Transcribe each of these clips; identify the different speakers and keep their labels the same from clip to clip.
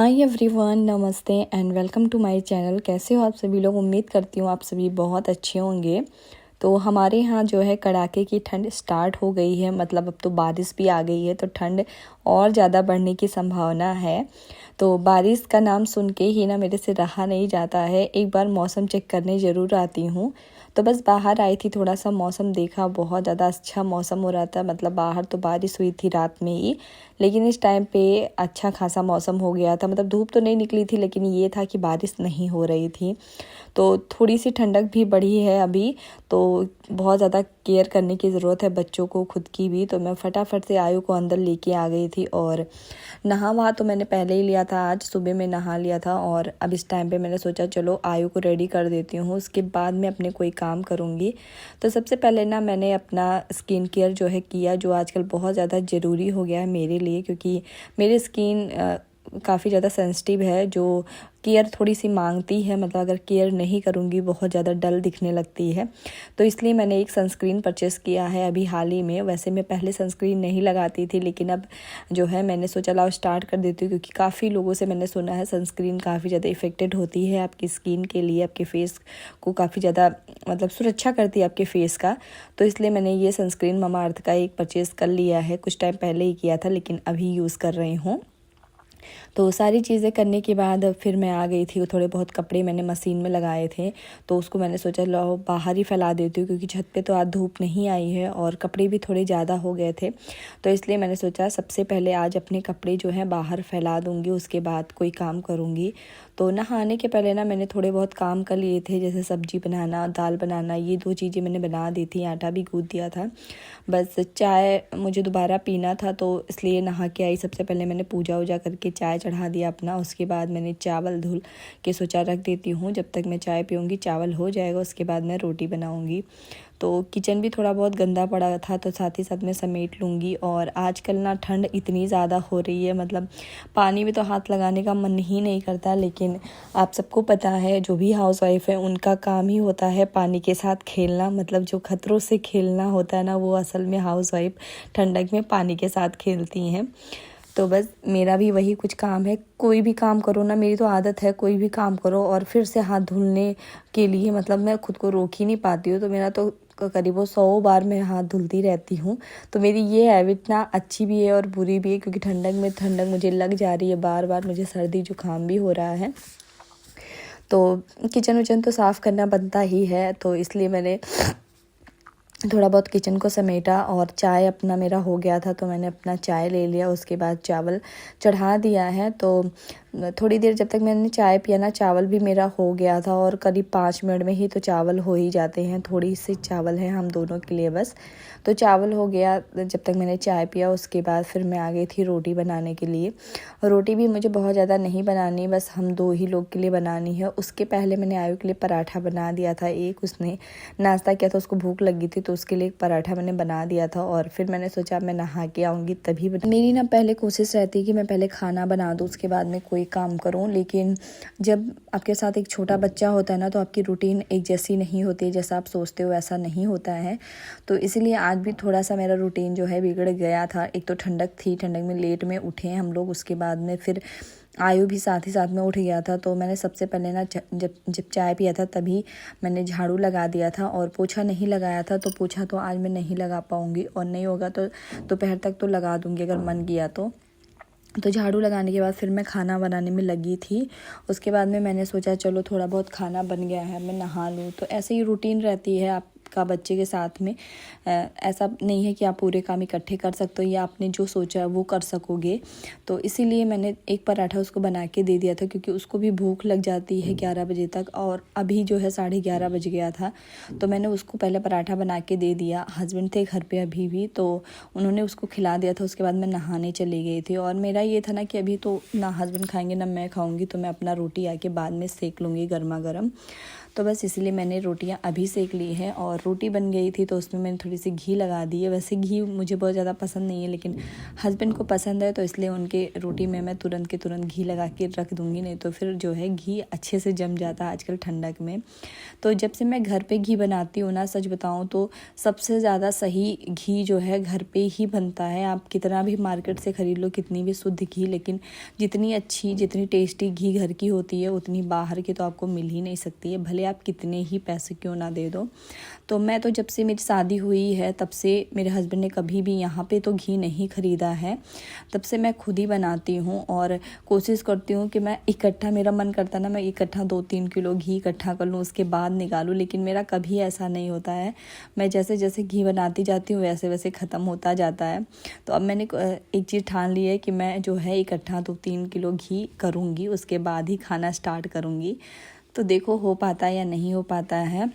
Speaker 1: हाय everyone, नमस्ते and welcome to my channel. कैसे हो आप सभी लोग? उम्मीद करती हूँ आप सभी बहुत अच्छे होंगे। तो हमारे यहाँ जो है कड़ाके की ठंड स्टार्ट हो गई है। मतलब अब तो बारिश भी आ गई है, तो ठंड और ज़्यादा बढ़ने की संभावना है। तो बारिश का नाम सुन के ही ना मेरे से रहा नहीं जाता है। एक बार मौसम चेक करने ज़रूर आती हूँ। तो बस बाहर आई थी, थोड़ा सा मौसम देखा, बहुत ज़्यादा अच्छा मौसम हो रहा था। मतलब बाहर तो बारिश हुई थी रात में ही, लेकिन इस टाइम पे अच्छा खासा मौसम हो गया था। मतलब धूप तो नहीं निकली थी, लेकिन ये था कि बारिश नहीं हो रही थी। तो थोड़ी सी ठंडक भी बढ़ी है अभी। तो बहुत ज़्यादा केयर करने की ज़रूरत है बच्चों को, खुद की भी। तो मैं फटाफट से आयु को अंदर लेके आ गई थी। और नहा वहा तो मैंने पहले ही लिया था, आज सुबह में नहा लिया था। और अब इस टाइम पे मैंने सोचा चलो आयु को रेडी कर देती हूँ, उसके बाद मैं अपने कोई काम करूँगी। तो सबसे पहले ना मैंने अपना स्किन केयर जो है किया, जो आजकल बहुत ज़्यादा ज़रूरी हो गया है मेरे लिए, क्योंकि मेरी स्किन काफ़ी ज़्यादा सेंसिटिव है, जो केयर थोड़ी सी मांगती है। मतलब अगर केयर नहीं करूँगी बहुत ज़्यादा डल दिखने लगती है। तो इसलिए मैंने एक सनस्क्रीन परचेस किया है अभी हाल ही में। वैसे मैं पहले सनस्क्रीन नहीं लगाती थी, लेकिन अब जो है मैंने सोचा लाओ स्टार्ट कर देती हूँ, क्योंकि काफ़ी लोगों से मैंने सुना है सनस्क्रीन काफ़ी ज़्यादा इफेक्टेड होती है आपकी स्किन के लिए, आपके फेस को काफ़ी ज़्यादा मतलब सुरक्षा करती है आपके फेस का। तो इसलिए मैंने ये सनस्क्रीन ममाअर्थ का एक परचेज़ कर लिया है। कुछ टाइम पहले ही किया था, लेकिन अभी यूज़ कर रही हूँ। तो सारी चीज़ें करने के बाद फिर मैं आ गई थी। थोड़े बहुत कपड़े मैंने मशीन में लगाए थे, तो उसको मैंने सोचा लो बाहर ही फैला देती हूँ, क्योंकि छत पे तो आज धूप नहीं आई है और कपड़े भी थोड़े ज़्यादा हो गए थे। तो इसलिए मैंने सोचा सबसे पहले आज अपने कपड़े जो हैं बाहर फैला दूँगी, उसके बाद कोई काम करूँगी। तो नहाने के पहले ना मैंने थोड़े बहुत काम कर लिए थे, जैसे सब्जी बनाना, दाल बनाना, ये 2 चीज़ें मैंने बना दी थी। आटा भी गूँथ दिया था। बस चाय मुझे दोबारा पीना था, तो इसलिए नहा के आई। सबसे पहले मैंने पूजा वूजा करके चाय चढ़ा दिया अपना। उसके बाद मैंने चावल धुल के सोचा रख देती हूँ, जब तक मैं चाय पीऊँगी चावल हो जाएगा, उसके बाद मैं रोटी बनाऊँगी। तो किचन भी थोड़ा बहुत गंदा पड़ा था, तो साथ ही साथ मैं समेट लूँगी। और आजकल ना ठंड इतनी ज़्यादा हो रही है, मतलब पानी में तो हाथ लगाने का मन ही नहीं करता। लेकिन आप सबको पता है, जो भी हाउस वाइफ है उनका काम ही होता है पानी के साथ खेलना। मतलब जो खतरों से खेलना होता है ना, वो असल में हाउस वाइफ ठंडक में पानी के साथ खेलती हैं। तो बस मेरा भी वही कुछ काम है। कोई भी काम करो ना, मेरी तो आदत है कोई भी काम करो और फिर से हाथ धुलने के लिए मतलब मैं खुद को रोक ही नहीं पाती हूँ। तो मेरा तो करीब 100 बार मैं हाथ धुलती रहती हूँ। तो मेरी ये हैबिट ना अच्छी भी है और बुरी भी है, क्योंकि ठंडक मुझे लग जा रही है बार बार। मुझे सर्दी जुकाम भी हो रहा है। तो किचन विचन तो साफ़ करना बनता ही है, तो इसलिए मैंने थोड़ा बहुत किचन को समेटा। और चाय अपना मेरा हो गया था, तो मैंने अपना चाय ले लिया। उसके बाद चावल चढ़ा दिया है। तो थोड़ी देर जब तक मैंने चाय पिया ना, चावल भी मेरा हो गया था। और करीब 5 मिनट में ही तो चावल हो ही जाते हैं। थोड़ी सी चावल है हम दोनों के लिए बस। तो चावल हो गया जब तक मैंने चाय पिया। उसके बाद फिर मैं आ गई थी रोटी बनाने के लिए। रोटी भी मुझे बहुत ज़्यादा नहीं बनानी, बस हम 2 ही लोग के लिए बनानी है। उसके पहले मैंने आयु के लिए पराठा बना दिया था। एक उसने नाश्ता किया था, उसको भूख लगी थी, तो उसके लिए एक पराठा मैंने बना दिया था। और फिर मैंने सोचा मैं नहा के आऊँगी तभी मेरी ना पहले कोशिश रहती है कि मैं पहले खाना बना दूँ, उसके बाद में कोई काम करूँ। लेकिन जब आपके साथ एक छोटा बच्चा होता है ना, तो आपकी रूटीन एक जैसी नहीं होती है, जैसा आप सोचते हो वैसा नहीं होता है। तो इसीलिए आज भी थोड़ा सा मेरा रूटीन जो है बिगड़ गया था। एक तो ठंडक थी, ठंडक में लेट में उठे हम लोग। उसके बाद में फिर आयु भी साथ ही साथ में उठ गया था। तो मैंने सबसे पहले ना जब चाय पिया था तभी मैंने झाड़ू लगा दिया था। और पोछा नहीं लगाया था, तो पोछा तो आज मैं नहीं लगा पाऊँगी, और नहीं होगा तो दोपहर तक तो लगा दूँगी अगर मन किया तो। झाड़ू लगाने के बाद फिर मैं खाना बनाने में लगी थी। उसके बाद में मैंने सोचा चलो थोड़ा बहुत खाना बन गया है, मैं नहा लूँ। तो ऐसे ही रूटीन रहती है आपका बच्चे के साथ में। ऐसा नहीं है कि आप पूरे काम इकट्ठे कर सकते हो या आपने जो सोचा वो कर सकोगे। तो इसीलिए मैंने एक पराठा उसको बना के दे दिया था, क्योंकि उसको भी भूख लग जाती है 11 बजे तक। और अभी जो है 11:30 बज गया था, तो मैंने उसको पहले पराठा बना के दे दिया। हस्बैंड थे घर पे अभी भी, तो उन्होंने उसको खिला दिया था। उसके बाद मैं नहाने चली गई थी। और मेरा ये था ना कि अभी तो ना हस्बैंड खाएंगे ना मैं खाऊंगी, तो मैं अपना रोटी आके बाद में सेक लूँगी गर्मा गर्म। तो बस इसलिए मैंने रोटियां अभी सेक ली है। और रोटी बन गई थी तो उसमें मैंने थोड़ी सी घी लगा दी है। वैसे घी मुझे बहुत ज़्यादा पसंद नहीं है, लेकिन हस्बैंड को पसंद है तो इसलिए उनके रोटी में मैं तुरंत के तुरंत घी लगा के रख दूँगी, नहीं तो फिर जो है घी अच्छे से जम जाता है आजकल ठंडक में। तो जब से मैं घर पे घी बनाती हूँ ना, सच बताऊँ तो सबसे ज़्यादा सही घी जो है घर पे ही बनता है। आप कितना भी मार्केट से ख़रीद लो, कितनी भी शुद्ध घी, लेकिन जितनी अच्छी जितनी टेस्टी घी घर की होती है उतनी बाहर की तो आपको मिल ही नहीं सकती है, भले आप कितने ही पैसे क्यों ना दे दो। तो मैं तो जब से मेरी शादी हुई है तब से मेरे हस्बैंड ने कभी भी यहाँ पे तो घी नहीं ख़रीदा है, तब से मैं खुद ही बनाती हूँ। और कोशिश करती हूँ कि मैं इकट्ठा, मेरा मन करता ना मैं इकट्ठा 2-3 किलो घी इकट्ठा कर लूँ उसके बाद निकालूँ, लेकिन मेरा कभी ऐसा नहीं होता है। मैं जैसे जैसे घी बनाती जाती हूँ वैसे वैसे ख़त्म होता जाता है। तो अब मैंने एक चीज़ ठान ली है कि मैं जो है इकट्ठा 2-3 किलो घी करूँगी, उसके बाद ही खाना स्टार्ट करूँगी। तो देखो हो पाता है या नहीं हो पाता है।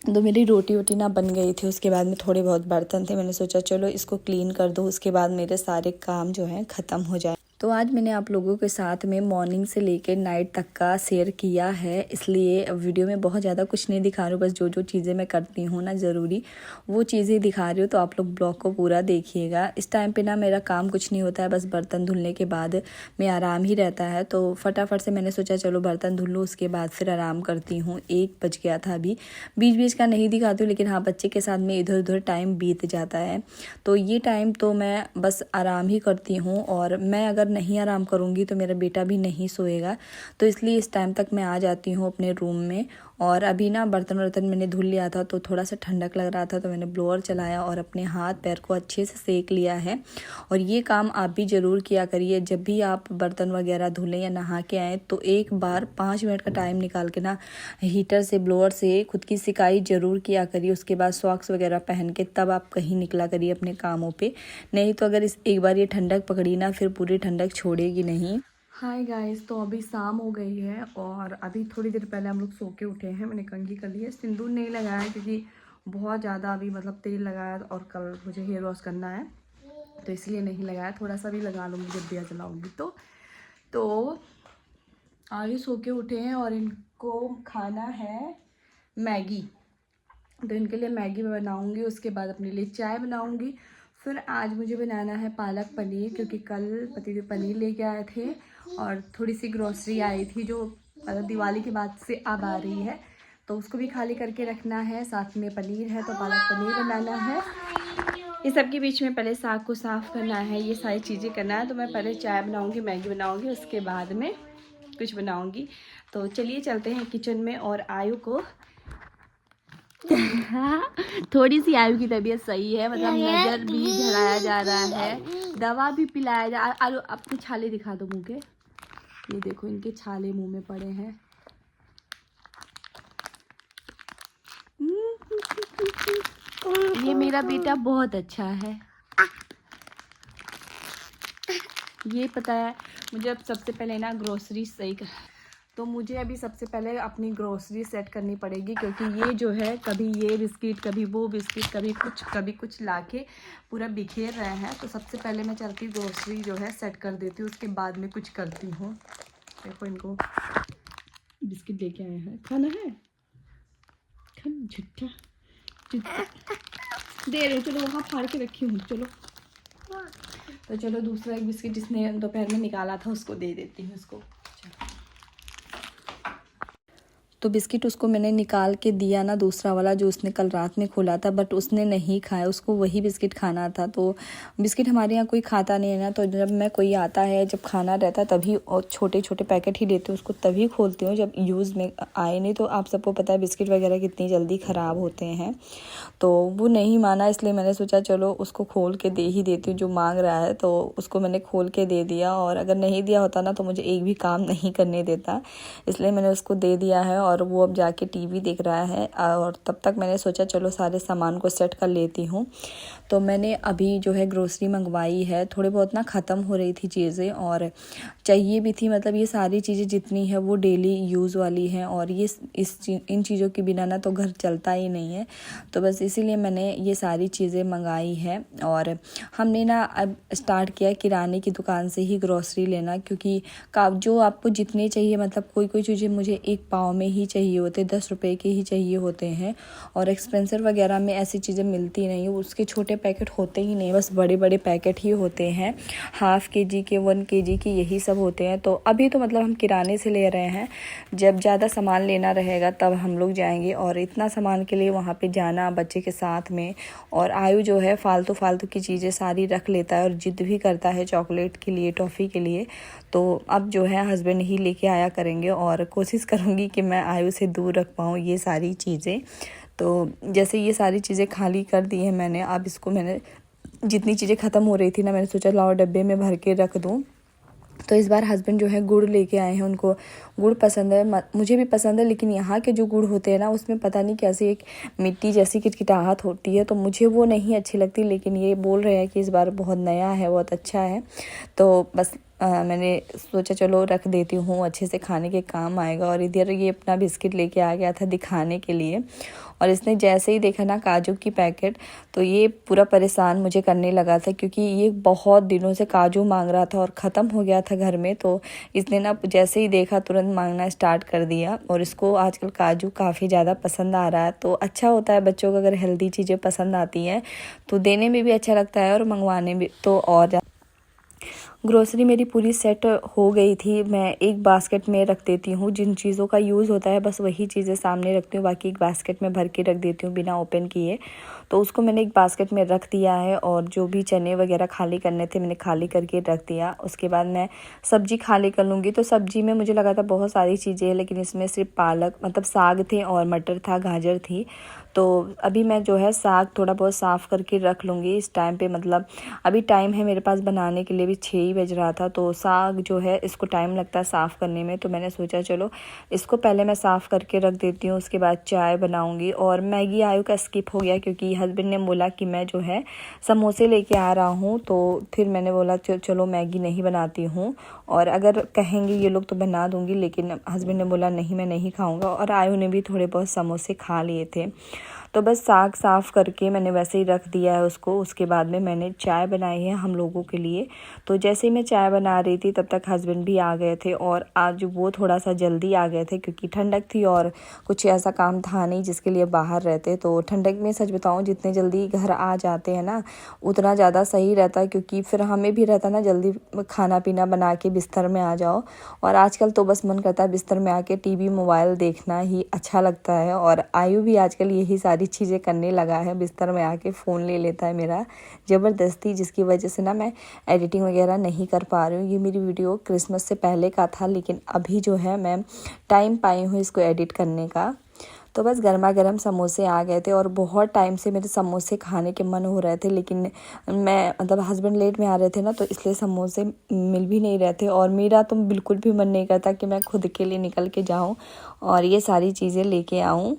Speaker 1: तो मेरी रोटी ना बन गई थी, उसके बाद में थोड़े बहुत बर्तन थे, मैंने सोचा चलो इसको क्लीन कर दो, उसके बाद मेरे सारे काम जो हैं ख़त्म हो जाए। तो आज मैंने आप लोगों के साथ में मॉर्निंग से लेकर नाइट तक का शेयर किया है, इसलिए वीडियो में बहुत ज़्यादा कुछ नहीं दिखा रही हूँ, बस जो जो चीज़ें मैं करती हूँ ना ज़रूरी वो चीज़ें दिखा रही हूँ। तो आप लोग ब्लॉग को पूरा देखिएगा। इस टाइम पे ना मेरा काम कुछ नहीं होता है, बस बर्तन धुलने के बाद में आराम ही रहता है। तो फटाफट से मैंने सोचा चलो बर्तन धुल लूँ, उसके बाद फिर आराम करती हूँ। 1 बज गया था अभी, बीच बीच का नहीं दिखाती हूँ, लेकिन हाँ बच्चे के साथ में इधर उधर टाइम बीत जाता है। तो ये टाइम तो मैं बस आराम ही करती हूँ, और मैं अगर नहीं आराम करूँगी तो मेरा बेटा भी नहीं सोएगा, तो इसलिए इस टाइम तक मैं आ जाती हूँ अपने रूम में। और अभी ना बर्तन मैंने धुल लिया था तो थोड़ा सा ठंडक लग रहा था, तो मैंने ब्लोअर चलाया और अपने हाथ पैर को अच्छे से सेक लिया है। और ये काम आप भी ज़रूर किया करिए, जब भी आप बर्तन वगैरह धुलें या नहा के आएँ तो एक बार 5 मिनट का टाइम निकाल के ना हीटर से ब्लोअर से खुद की सिकाई ज़रूर किया करिए। उसके बाद सॉक्स वगैरह पहन के तब आप कहीं निकला करिए अपने कामों पे, नहीं तो अगर एक बार ये ठंडक पकड़ी ना फिर पूरी ठंडक छोड़ेगी नहीं। हाय गाइस, तो अभी शाम हो गई है और अभी थोड़ी देर पहले हम लोग सो के उठे हैं। मैंने कंघी कर ली है, सिंदूर नहीं लगाया क्योंकि बहुत ज़्यादा अभी मतलब तेल लगाया और कल मुझे हेयर वॉश करना है तो इसलिए नहीं लगाया। थोड़ा सा भी लगा लूँगी जब दिया जलाऊँगी। तो आगे सो के उठे हैं और इनको खाना है मैगी, तो इनके लिए मैगी मैं बनाऊँगी, उसके बाद अपने लिए चाय बनाऊँगी। फिर आज मुझे बनाना है पालक पनीर, क्योंकि कल पतिदेव पनीर लेके आए थे और थोड़ी सी ग्रोसरी आई थी जो दिवाली के बाद से अब आ रही है, तो उसको भी खाली करके रखना है। साथ में पनीर है तो पालक पनीर बनाना है। इस सब के बीच में पहले साग को साफ़ करना है, ये सारी चीज़ें करना है। तो मैं पहले चाय बनाऊँगी, मैगी बनाऊँगी, उसके बाद में कुछ बनाऊँगी। तो चलिए चलते हैं किचन में। और आयु को थोड़ी सी आयु की तबीयत सही है, मतलब नज़र भी झड़ाया जा रहा है, दवा भी पिलाया जा। आलू अपने छाले दिखा दो मुँह के, ये देखो इनके छाले मुंह में पड़े हैं। ये मेरा बेटा बहुत अच्छा है। ये पता है मुझे अब सबसे पहले ना ग्रोसरी सही तो मुझे अभी सबसे पहले अपनी ग्रोसरी सेट करनी पड़ेगी, क्योंकि ये जो है कभी ये बिस्किट कभी वो बिस्किट कभी कुछ लाके पूरा बिखेर रहे हैं। तो सबसे पहले मैं चलती ग्रोसरी जो है सेट कर देती हूँ, उसके बाद में कुछ करती हूँ। देखो इनको बिस्किट लेके आए हैं, खाना है झुट्ठा दे रहे, चलो वहाँ फाड़ के रखी हूँ। तो चलो दूसरा एक बिस्किट जिसने दोपहर में निकाला था उसको दे देती हूँ उसको। तो बिस्किट उसको मैंने निकाल के दिया ना, दूसरा वाला जो उसने कल रात में खोला था, बट उसने नहीं खाया, उसको वही बिस्किट खाना था। तो बिस्किट हमारे यहाँ कोई खाता नहीं है ना, तो जब मैं कोई आता है जब खाना रहता तभी, और छोटे छोटे पैकेट ही देती हूँ उसको, तभी खोलती हूँ जब यूज़ में आए। नहीं तो आप सबको पता है बिस्किट वगैरह कितनी जल्दी ख़राब होते हैं। तो वो नहीं माना, इसलिए मैंने सोचा चलो उसको खोल के दे ही देती हूँ, जो मांग रहा है। तो उसको मैंने खोल के दे दिया, और अगर नहीं दिया होता ना तो मुझे एक भी काम नहीं करने देता, इसलिए मैंने उसको दे दिया है। और वो अब जाके टीवी देख रहा है, और तब तक मैंने सोचा चलो सारे सामान को सेट कर लेती हूँ। तो मैंने अभी जो है ग्रोसरी मंगवाई है, थोड़े बहुत ना ख़त्म हो रही थी चीज़ें और चाहिए भी थी, मतलब ये सारी चीज़ें जितनी है वो डेली यूज़ वाली हैं, और ये इन चीज़ों के बिना ना तो घर चलता ही नहीं है। तो बस इसीलिए मैंने ये सारी चीज़ें मंगाई है। और हमने ना अब स्टार्ट किया किराने की दुकान से ही ग्रोसरी लेना, क्योंकि जो आपको जितने चाहिए, मतलब कोई चीज़ें मुझे एक पाव में ही ही चाहिए होते, 10 रुपए के ही चाहिए होते हैं। और एक्सपेंसर वगैरह में ऐसी चीज़ें मिलती नहीं, उसके छोटे पैकेट होते ही नहीं, बस बड़े बड़े पैकेट ही होते हैं, हाफ़ केजी के, 1 केजी के, यही सब होते हैं। तो अभी तो मतलब हम किराने से ले रहे हैं, जब ज़्यादा सामान लेना रहेगा तब हम लोग जाएंगे। और इतना सामान के लिए वहाँ पे जाना बच्चे के साथ में, और आयु जो है फालतू फालतू की चीज़ें सारी रख लेता है और ज़िद भी करता है चॉकलेट के लिए, टॉफ़ी के लिए। तो अब जो है हस्बैंड ही लेके आया करेंगे, और कोशिश करूँगी कि मैं आयु से दूर रख पाऊँ ये सारी चीज़ें। तो जैसे ये सारी चीज़ें खाली कर दी हैं मैंने, अब इसको मैंने जितनी चीज़ें ख़त्म हो रही थी ना, मैंने सोचा लाओ डब्बे में भर के रख दूँ। तो इस बार हस्बैंड जो है गुड़ लेके आए हैं, उनको गुड़ पसंद है, मुझे भी पसंद है, लेकिन यहाँ के जो गुड़ होते हैं ना उसमें पता नहीं कैसी एक मिट्टी जैसी किटकिटाहट होती है, तो मुझे वो नहीं अच्छी लगती। लेकिन ये बोल रहे हैं कि इस बार बहुत नया है, बहुत अच्छा है, तो बस मैंने सोचा चलो रख देती हूँ, अच्छे से खाने के काम आएगा। और इधर ये अपना बिस्किट लेके आ गया था दिखाने के लिए, और इसने जैसे ही देखा ना काजू की पैकेट, तो ये पूरा परेशान मुझे करने लगा था, क्योंकि ये बहुत दिनों से काजू मांग रहा था और ख़त्म हो गया था घर में। तो इसने ना जैसे ही देखा तुरंत मांगना स्टार्ट कर दिया, और इसको आजकल काजू काफ़ी ज़्यादा पसंद आ रहा है। तो अच्छा होता है बच्चों को अगर हेल्दी चीज़ें पसंद आती हैं तो देने में भी अच्छा लगता है, और मंगवाने में तो और। ग्रोसरी मेरी पूरी सेट हो गई थी, मैं एक बास्केट में रख देती हूँ, जिन चीज़ों का यूज़ होता है बस वही चीज़ें सामने रखती हूँ, बाकी एक बास्केट में भर के रख देती हूँ बिना ओपन किए। तो उसको मैंने एक बास्केट में रख दिया है, और जो भी चने वगैरह खाली करने थे मैंने खाली करके रख दिया। उसके बाद मैं सब्ज़ी खाली कर लूँगी। तो सब्ज़ी में मुझे लगा था बहुत सारी चीज़ें हैं, लेकिन इसमें सिर्फ पालक मतलब साग थे और मटर था, गाजर थी। तो अभी मैं जो है साग थोड़ा बहुत साफ़ करके रख लूँगी इस टाइम पे, मतलब अभी टाइम है मेरे पास बनाने के लिए, भी 6 ही बज रहा था। तो साग जो है इसको टाइम लगता है साफ़ करने में, तो मैंने सोचा चलो इसको पहले मैं साफ़ करके रख देती हूँ, उसके बाद चाय बनाऊँगी। और मैगी आयु का स्किप हो गया, क्योंकि हस्बैंड ने बोला कि मैं जो है समोसे लेके आ रहा हूँ, तो फिर मैंने बोला चलो मैगी नहीं बनाती हूँ, और अगर कहेंगे ये लोग तो बना दूँगी, लेकिन हस्बैंड ने बोला नहीं मैं नहीं खाऊँगा। और आयु ने भी थोड़े बहुत समोसे खा लिए थे। तो बस साग साफ़ करके मैंने वैसे ही रख दिया है उसको। उसके बाद में मैंने चाय बनाई है हम लोगों के लिए। तो जैसे ही मैं चाय बना रही थी तब तक हस्बैंड भी आ गए थे, और आज वो थोड़ा सा जल्दी आ गए थे क्योंकि ठंडक थी और कुछ ऐसा काम था नहीं जिसके लिए बाहर रहते। तो ठंडक में सच बताऊँ जितने जल्दी घर आ जाते हैं ना उतना ज़्यादा सही रहता है, क्योंकि फिर हमें भी रहता ना जल्दी खाना पीना बना के बिस्तर में आ जाओ। और आजकल तो बस मन करता है बिस्तर में आके टीवी मोबाइल देखना ही अच्छा लगता है। और आयु भी आजकल यही सारी चीज़ें करने लगा है, बिस्तर में आके फ़ोन ले लेता है मेरा ज़बरदस्ती, जिसकी वजह से ना मैं एडिटिंग वगैरह नहीं कर पा रही हूँ। ये मेरी वीडियो क्रिसमस से पहले का था, लेकिन अभी जो है मैं टाइम पाई हूँ इसको एडिट करने का। तो बस गर्मा गर्म समोसे आ गए थे, और बहुत टाइम से मेरे समोसे खाने के मन हो रहे थे, लेकिन मैं मतलब हस्बैंड लेट में आ रहे थे ना, तो इसलिए समोसे मिल भी नहीं रहे थे। और मेरा तो बिल्कुल भी मन नहीं करता कि मैं खुद के लिए निकल के जाऊं और ये सारी चीज़ें लेके आऊं।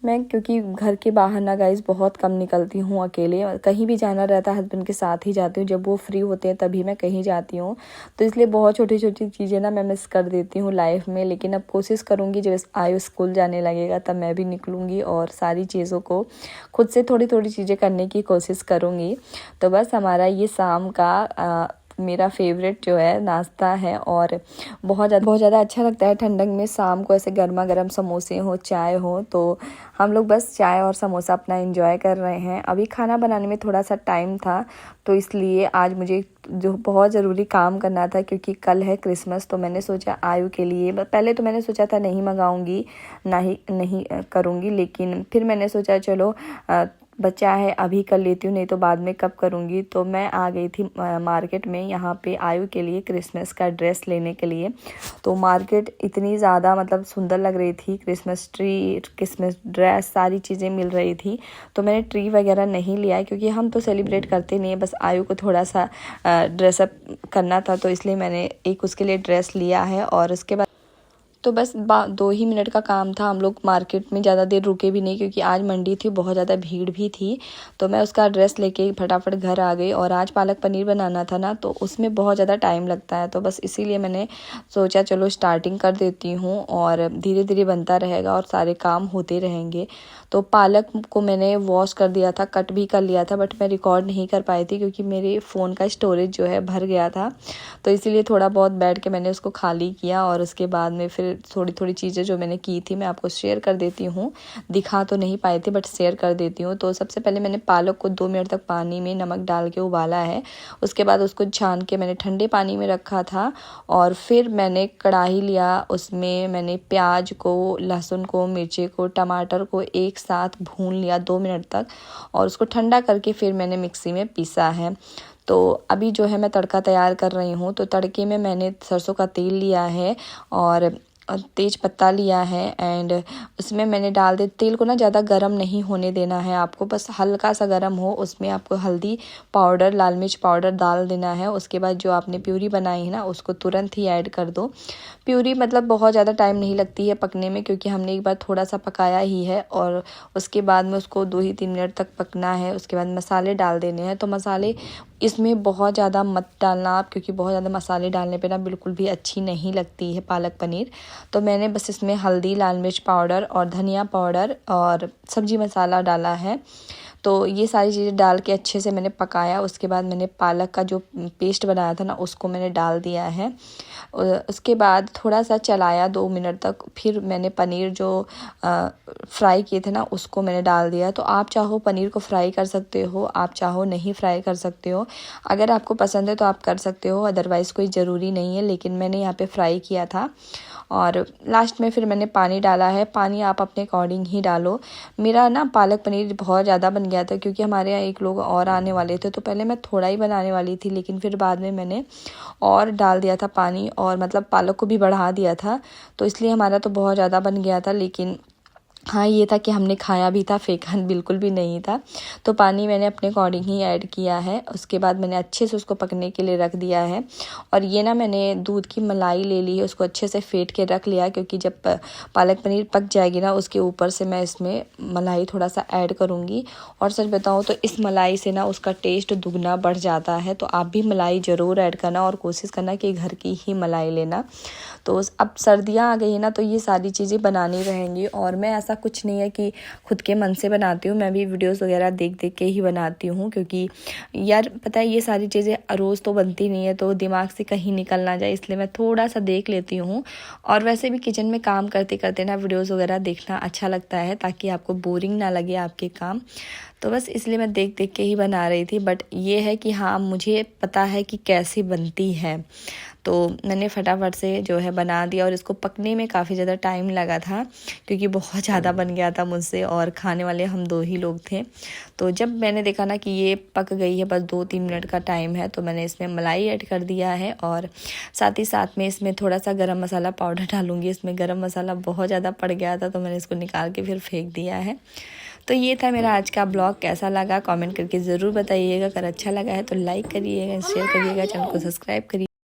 Speaker 1: मैं क्योंकि घर के बाहर ना गाइस बहुत कम निकलती हूँ अकेले, कहीं भी जाना रहता है हस्बैंड के साथ ही जाती हूँ, जब वो फ्री होते हैं तभी मैं कहीं जाती हूँ। तो इसलिए बहुत छोटी छोटी चीज़ें ना मैं मिस कर देती हूँ लाइफ में। लेकिन अब कोशिश करूँगी जब आयु स्कूल जाने लगेगा तब मैं भी निकलूँगी और सारी चीज़ों को खुद से थोड़ी थोड़ी चीज़ें करने की कोशिश करूँगी। तो बस हमारा ये शाम का मेरा फेवरेट जो है नाश्ता है, और बहुत ज़्यादा अच्छा लगता है ठंडक में शाम को ऐसे गर्मा गर्म समोसे हो, चाय हो। तो हम लोग बस चाय और समोसा अपना एंजॉय कर रहे हैं। अभी खाना बनाने में थोड़ा सा टाइम था, तो इसलिए आज मुझे जो बहुत ज़रूरी काम करना था, क्योंकि कल है क्रिसमस। तो मैंने सोचा आयु के लिए, पहले तो मैंने सोचा था नहीं मंगाऊंगी, नहीं करूँगी, लेकिन फिर मैंने सोचा चलो बच्चा है अभी कर लेती हूँ, नहीं तो बाद में कब करूँगी। तो मैं आ गई थी मार्केट में यहाँ पे आयु के लिए क्रिसमस का ड्रेस लेने के लिए। तो मार्केट इतनी ज़्यादा मतलब सुंदर लग रही थी, क्रिसमस ट्री, क्रिसमस ड्रेस, सारी चीज़ें मिल रही थी। तो मैंने ट्री वगैरह नहीं लिया, क्योंकि हम तो सेलिब्रेट करते नहीं है, बस आयु को थोड़ा सा ड्रेसअप करना था, तो इसलिए मैंने एक उसके लिए ड्रेस लिया है। और उसके बाद तो बस 2 ही मिनट का काम था, हम लोग मार्केट में ज़्यादा देर रुके भी नहीं, क्योंकि आज मंडी थी, बहुत ज़्यादा भीड़ भी थी। तो मैं उसका ड्रेस लेके फटाफट घर आ गई। और आज पालक पनीर बनाना था ना, तो उसमें बहुत ज़्यादा टाइम लगता है, तो बस इसीलिए मैंने सोचा चलो स्टार्टिंग कर देती हूँ और धीरे धीरे बनता रहेगा और सारे काम होते रहेंगे। तो पालक को मैंने वॉश कर दिया था, कट भी कर लिया था, बट मैं रिकॉर्ड नहीं कर पाई थी क्योंकि मेरे फ़ोन का स्टोरेज जो है भर गया था। तो इसीलिए थोड़ा बहुत बैठ के मैंने उसको खाली किया, और उसके बाद में फिर थोड़ी थोड़ी चीज़ें जो मैंने की थी मैं आपको शेयर कर देती हूँ। दिखा तो नहीं पाए थे बट शेयर कर देती हूँ। तो सबसे पहले मैंने पालक को 2 मिनट तक पानी में नमक डाल के उबाला है। उसके बाद उसको छान के मैंने ठंडे पानी में रखा था और फिर मैंने कढ़ाई लिया, उसमें मैंने प्याज को, लहसुन को, मिर्ची को, टमाटर को एक साथ भून लिया 2 मिनट तक और उसको ठंडा करके फिर मैंने मिक्सी में पीसा है। तो अभी जो है मैं तड़का तैयार कर रही हूँ। तो तड़के में मैंने सरसों का तेल लिया है और तेज पत्ता लिया है एंड उसमें मैंने डाल दे। तेल को ना ज़्यादा गरम नहीं होने देना है आपको, बस हल्का सा गरम हो। उसमें आपको हल्दी पाउडर, लाल मिर्च पाउडर डाल देना है। उसके बाद जो आपने प्यूरी बनाई है ना उसको तुरंत ही ऐड कर दो। प्यूरी मतलब बहुत ज़्यादा टाइम नहीं लगती है पकने में, क्योंकि हमने एक बार थोड़ा सा पकाया ही है और उसके बाद में उसको 2 ही 3 मिनट तक पकना है। उसके बाद मसाले डाल देने हैं। तो मसाले इसमें बहुत ज़्यादा मत डालना आप, क्योंकि बहुत ज़्यादा मसाले डालने पे ना बिल्कुल भी अच्छी नहीं लगती है पालक पनीर। तो मैंने बस इसमें हल्दी, लाल मिर्च पाउडर और धनिया पाउडर और सब्जी मसाला डाला है। तो ये सारी चीज़ें डाल के अच्छे से मैंने पकाया। उसके बाद मैंने पालक का जो पेस्ट बनाया था ना उसको मैंने डाल दिया है। उसके बाद थोड़ा सा चलाया 2 मिनट तक। फिर मैंने पनीर जो फ्राई किए थे ना उसको मैंने डाल दिया। तो आप चाहो पनीर को फ्राई कर सकते हो, आप चाहो नहीं फ्राई कर सकते हो। अगर आपको पसंद है तो आप कर सकते हो, अदरवाइज़ कोई ज़रूरी नहीं है। लेकिन मैंने यहाँ पे फ्राई किया था और लास्ट में फिर मैंने पानी डाला है। पानी आप अपने अकॉर्डिंग ही डालो। मेरा ना पालक पनीर बहुत ज़्यादा बन गया था, क्योंकि हमारे यहाँ एक लोग और आने वाले थे। तो पहले मैं थोड़ा ही बनाने वाली थी, लेकिन फिर बाद में मैंने और डाल दिया था पानी और मतलब पालक को भी बढ़ा दिया था। तो इसलिए हमारा तो बहुत ज़्यादा बन गया था। लेकिन हाँ ये था कि हमने खाया भी था, फेंका बिल्कुल भी नहीं था। तो पानी मैंने अपने अकॉर्डिंग ही ऐड किया है। उसके बाद मैंने अच्छे से उसको पकने के लिए रख दिया है। और ये ना मैंने दूध की मलाई ले ली है, उसको अच्छे से फेंट के रख लिया, क्योंकि जब पालक पनीर पक जाएगी ना उसके ऊपर से मैं इसमें मलाई थोड़ा सा ऐड करूँगी। और सच बताऊँ तो इस मलाई से ना उसका टेस्ट दुगना बढ़ जाता है। तो आप भी मलाई ज़रूर ऐड करना और कोशिश करना कि घर की ही मलाई लेना। तो अब सर्दियाँ आ गई है ना, तो ये सारी चीज़ें बनानी रहेंगी। और मैं ऐसा कुछ नहीं है कि खुद के मन से बनाती हूँ, मैं भी वीडियोस वगैरह देख देख के ही बनाती हूँ। क्योंकि यार पता है ये सारी चीज़ें रोज़ तो बनती नहीं है, तो दिमाग से कहीं निकल ना जाए इसलिए मैं थोड़ा सा देख लेती हूँ। और वैसे भी किचन में काम करते करते ना वीडियोज़ वगैरह देखना अच्छा लगता है, ताकि आपको बोरिंग ना लगे आपके काम। तो बस इसलिए मैं देख देख के ही बना रही थी। बट ये है कि हाँ मुझे पता है कि कैसी बनती है, तो मैंने फटाफट से जो है बना दिया। और इसको पकने में काफ़ी ज़्यादा टाइम लगा था, क्योंकि बहुत ज़्यादा बन गया था मुझसे और खाने वाले हम 2 ही लोग थे। तो जब मैंने देखा ना कि ये पक गई है, बस 2-3 मिनट का टाइम है, तो मैंने इसमें मलाई ऐड कर दिया है। और साथ ही साथ में इसमें थोड़ा सा गरम मसाला पाउडर डालूँगी। इसमें गरम मसाला बहुत ज़्यादा पड़ गया था, तो मैंने इसको निकाल के फिर फेंक दिया है। तो ये था मेरा आज का ब्लॉग। कैसा लगा कमेंट करके ज़रूर बताइएगा। अगर अच्छा लगा है तो लाइक करिएगा, शेयर करिएगा, चैनल को सब्सक्राइब करिए।